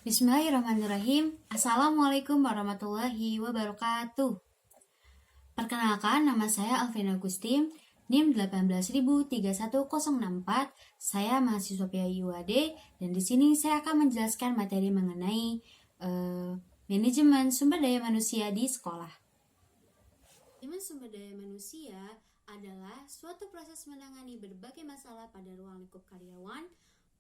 Bismillahirrahmanirrahim. Assalamualaikum warahmatullahi wabarakatuh. Perkenalkan, nama saya Alvin Agustin, NIM 1803164. Saya mahasiswa PAI UAD dan di sini saya akan menjelaskan materi mengenai manajemen sumber daya manusia di sekolah. Manajemen sumber daya manusia adalah suatu proses menangani berbagai masalah pada ruang lingkup karyawan,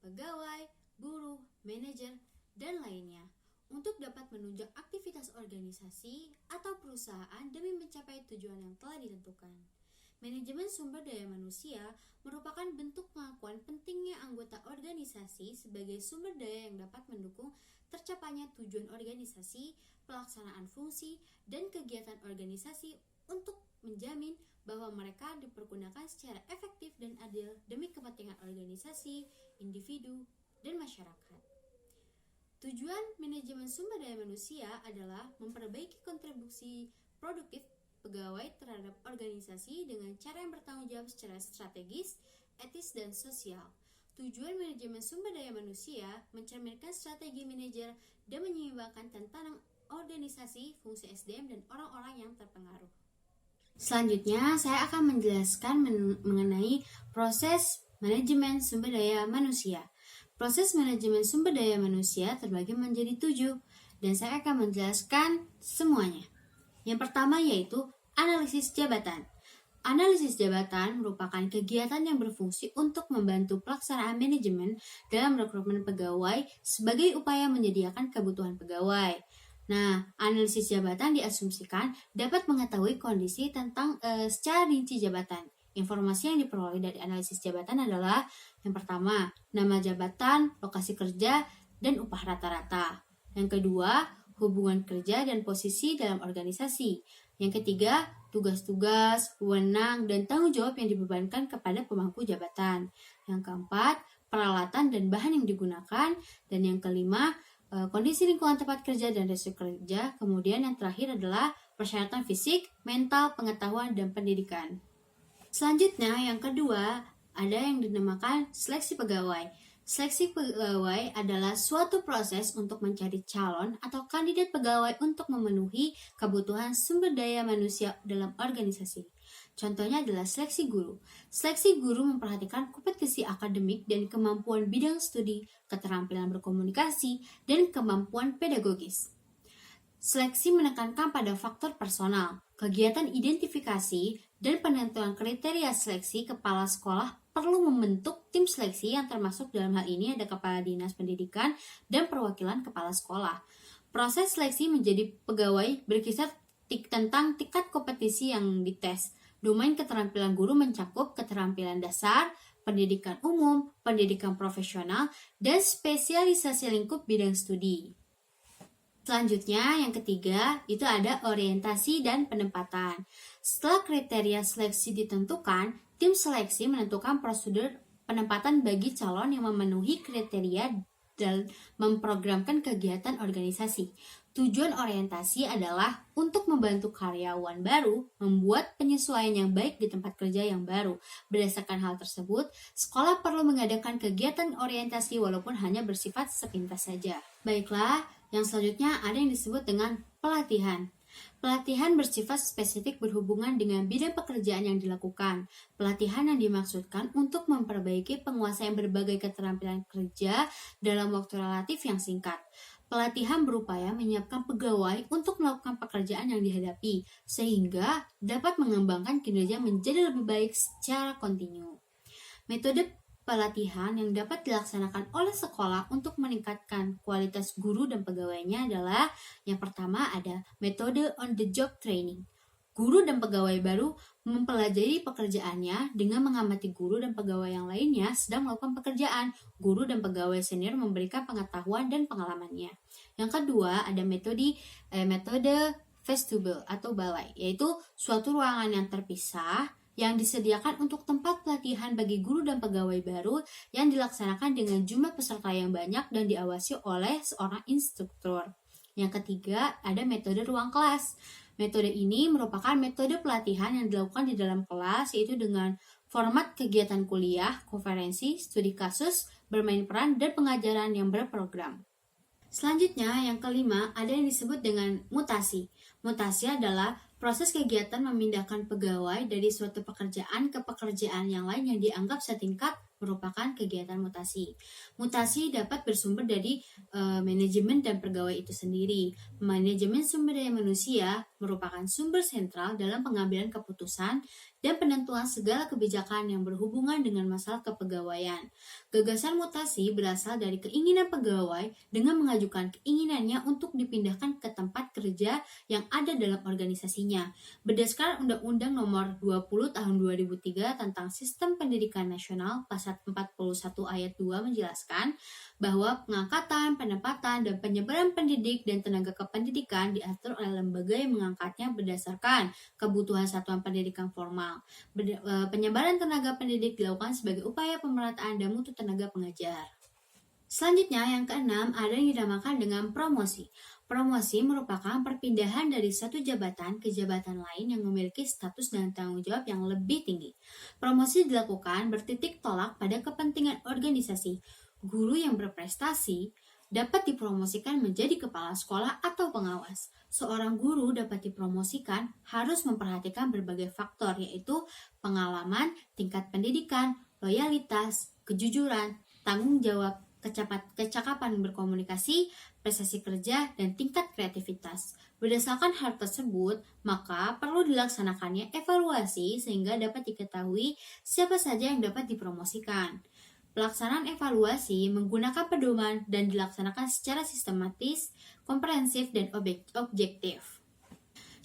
pegawai, buruh, manajer, dan lainnya untuk dapat menunjang aktivitas organisasi atau perusahaan demi mencapai tujuan yang telah ditentukan. Manajemen sumber daya manusia merupakan bentuk pengakuan pentingnya anggota organisasi sebagai sumber daya yang dapat mendukung tercapainya tujuan organisasi, pelaksanaan fungsi, dan kegiatan organisasi untuk menjamin bahwa mereka dipergunakan secara efektif dan adil demi kepentingan organisasi, individu, dan masyarakat. Tujuan manajemen sumber daya manusia adalah memperbaiki kontribusi produktif pegawai terhadap organisasi dengan cara yang bertanggung jawab secara strategis, etis, dan sosial. Tujuan manajemen sumber daya manusia mencerminkan strategi manajer dan menyeimbangkan tantangan organisasi, fungsi SDM, dan orang-orang yang terpengaruh. Selanjutnya, saya akan menjelaskan mengenai proses manajemen sumber daya manusia. Proses manajemen sumber daya manusia terbagi menjadi 7, dan saya akan menjelaskan semuanya. Yang pertama yaitu analisis jabatan. Analisis jabatan merupakan kegiatan yang berfungsi untuk membantu pelaksanaan manajemen dalam rekrutmen pegawai sebagai upaya menyediakan kebutuhan pegawai. Nah, analisis jabatan diasumsikan dapat mengetahui kondisi tentang secara rinci jabatan. Informasi yang diperoleh dari analisis jabatan adalah yang pertama, nama jabatan, lokasi kerja, dan upah rata-rata. Yang kedua, hubungan kerja dan posisi dalam organisasi. Yang ketiga, tugas-tugas, wewenang, dan tanggung jawab yang dibebankan kepada pemangku jabatan. Yang keempat, peralatan dan bahan yang digunakan. Dan yang kelima, kondisi lingkungan tempat kerja dan resiko kerja. Kemudian yang terakhir adalah persyaratan fisik, mental, pengetahuan, dan pendidikan. Selanjutnya, yang kedua, ada yang dinamakan seleksi pegawai. Seleksi pegawai adalah suatu proses untuk mencari calon atau kandidat pegawai untuk memenuhi kebutuhan sumber daya manusia dalam organisasi. Contohnya adalah seleksi guru. Seleksi guru memperhatikan kompetensi akademik dan kemampuan bidang studi, keterampilan berkomunikasi, dan kemampuan pedagogis. Seleksi menekankan pada faktor personal, kegiatan identifikasi, dan penentuan kriteria seleksi. Kepala sekolah perlu membentuk tim seleksi yang termasuk dalam hal ini ada kepala dinas pendidikan dan perwakilan kepala sekolah. Proses seleksi menjadi pegawai berkisar tentang tingkat kompetisi yang dites. Domain keterampilan guru mencakup keterampilan dasar, pendidikan umum, pendidikan profesional, dan spesialisasi lingkup bidang studi. Selanjutnya, yang ketiga, itu ada orientasi dan penempatan. Setelah kriteria seleksi ditentukan, tim seleksi menentukan prosedur penempatan bagi calon yang memenuhi kriteria dan memprogramkan kegiatan organisasi. Tujuan orientasi adalah untuk membantu karyawan baru membuat penyesuaian yang baik di tempat kerja yang baru. Berdasarkan hal tersebut, sekolah perlu mengadakan kegiatan orientasi walaupun hanya bersifat sepintas saja. Baiklah, yang selanjutnya ada yang disebut dengan pelatihan. Pelatihan bersifat spesifik berhubungan dengan bidang pekerjaan yang dilakukan. Pelatihan yang dimaksudkan untuk memperbaiki penguasaan berbagai keterampilan kerja dalam waktu relatif yang singkat. Pelatihan berupaya menyiapkan pegawai untuk melakukan pekerjaan yang dihadapi, sehingga dapat mengembangkan kinerja menjadi lebih baik secara kontinu. Metode pelatihan yang dapat dilaksanakan oleh sekolah untuk meningkatkan kualitas guru dan pegawainya adalah yang pertama ada metode on the job training. Guru dan pegawai baru mempelajari pekerjaannya dengan mengamati guru dan pegawai yang lainnya sedang melakukan pekerjaan. Guru dan pegawai senior memberikan pengetahuan dan pengalamannya. Yang kedua ada metode vestibule atau balai, yaitu suatu ruangan yang terpisah yang disediakan untuk tempat pelatihan bagi guru dan pegawai baru yang dilaksanakan dengan jumlah peserta yang banyak dan diawasi oleh seorang instruktur. Yang ketiga, ada metode ruang kelas. Metode ini merupakan metode pelatihan yang dilakukan di dalam kelas, yaitu dengan format kegiatan kuliah, konferensi, studi kasus, bermain peran, dan pengajaran yang berprogram. Selanjutnya, yang kelima, ada yang disebut dengan mutasi. Mutasi adalah proses kegiatan memindahkan pegawai dari suatu pekerjaan ke pekerjaan yang lain yang dianggap setingkat merupakan kegiatan mutasi. Mutasi dapat bersumber dari manajemen dan pegawai itu sendiri. Manajemen sumber daya manusia merupakan sumber sentral dalam pengambilan keputusan dan penentuan segala kebijakan yang berhubungan dengan masalah kepegawaian. Gagasan mutasi berasal dari keinginan pegawai dengan mengajukan keinginannya untuk dipindahkan ke tempat kerja yang ada dalam organisasinya. Berdasarkan Undang-Undang Nomor 20 Tahun 2003 tentang Sistem Pendidikan Nasional, Pasal 41 Ayat 2 menjelaskan bahwa pengangkatan, penempatan, dan penyebaran pendidik dan tenaga kependidikan diatur oleh lembaga yang mengangkatnya berdasarkan kebutuhan satuan pendidikan formal. Penyebaran tenaga pendidik dilakukan sebagai upaya pemerataan dan mutu tenaga pengajar. Selanjutnya, yang keenam, ada yang dinamakan dengan promosi. Promosi merupakan perpindahan dari satu jabatan ke jabatan lain yang memiliki status dan tanggung jawab yang lebih tinggi. Promosi dilakukan bertitik tolak pada kepentingan organisasi. Guru yang berprestasi dapat dipromosikan menjadi kepala sekolah atau pengawas. Seorang guru dapat dipromosikan harus memperhatikan berbagai faktor, yaitu pengalaman, tingkat pendidikan, loyalitas, kejujuran, tanggung jawab, kecakapan berkomunikasi, prestasi kerja, dan tingkat kreativitas. Berdasarkan hal tersebut, maka perlu dilaksanakannya evaluasi sehingga dapat diketahui siapa saja yang dapat dipromosikan. Pelaksanaan evaluasi menggunakan pedoman dan dilaksanakan secara sistematis, komprehensif, dan objektif.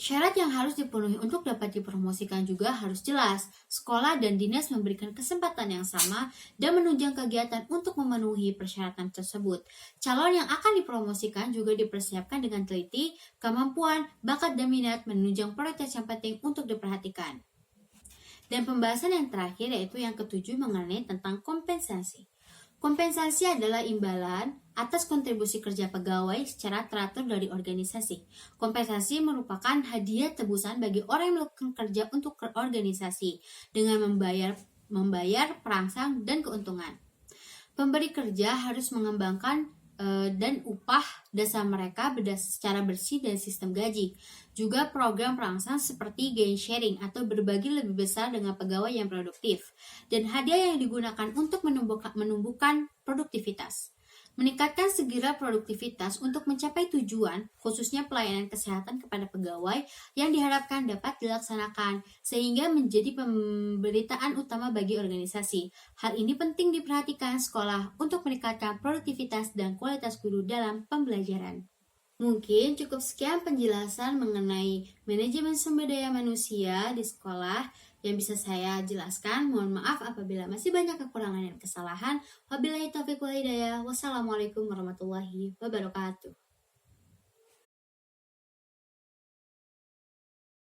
Syarat yang harus dipenuhi untuk dapat dipromosikan juga harus jelas. Sekolah dan dinas memberikan kesempatan yang sama dan menunjang kegiatan untuk memenuhi persyaratan tersebut. Calon yang akan dipromosikan juga dipersiapkan dengan teliti, kemampuan, bakat, dan minat menunjang prioritas yang penting untuk diperhatikan. Dan pembahasan yang terakhir yaitu yang ketujuh mengenai tentang kompensasi. Kompensasi adalah imbalan atas kontribusi kerja pegawai secara teratur dari organisasi. Kompensasi merupakan hadiah tebusan bagi orang yang melakukan kerja untuk organisasi dengan membayar perangsang dan keuntungan. Pemberi kerja harus mengembangkan dan upah dasar mereka secara bersih dan sistem gaji. Juga program perangsang seperti gain sharing atau berbagi lebih besar dengan pegawai yang produktif. Dan hadiah yang digunakan untuk menumbuhkan produktivitas. Meningkatkan segera produktivitas untuk mencapai tujuan, khususnya pelayanan kesehatan kepada pegawai yang diharapkan dapat dilaksanakan, sehingga menjadi pemberitaan utama bagi organisasi. Hal ini penting diperhatikan sekolah untuk meningkatkan produktivitas dan kualitas guru dalam pembelajaran. Mungkin cukup sekian penjelasan mengenai manajemen sumber daya manusia di sekolah yang bisa saya jelaskan. Mohon maaf apabila masih banyak kekurangan dan kesalahan. Wabillahi taufiq wal hidayah. Wassalamualaikum warahmatullahi wabarakatuh.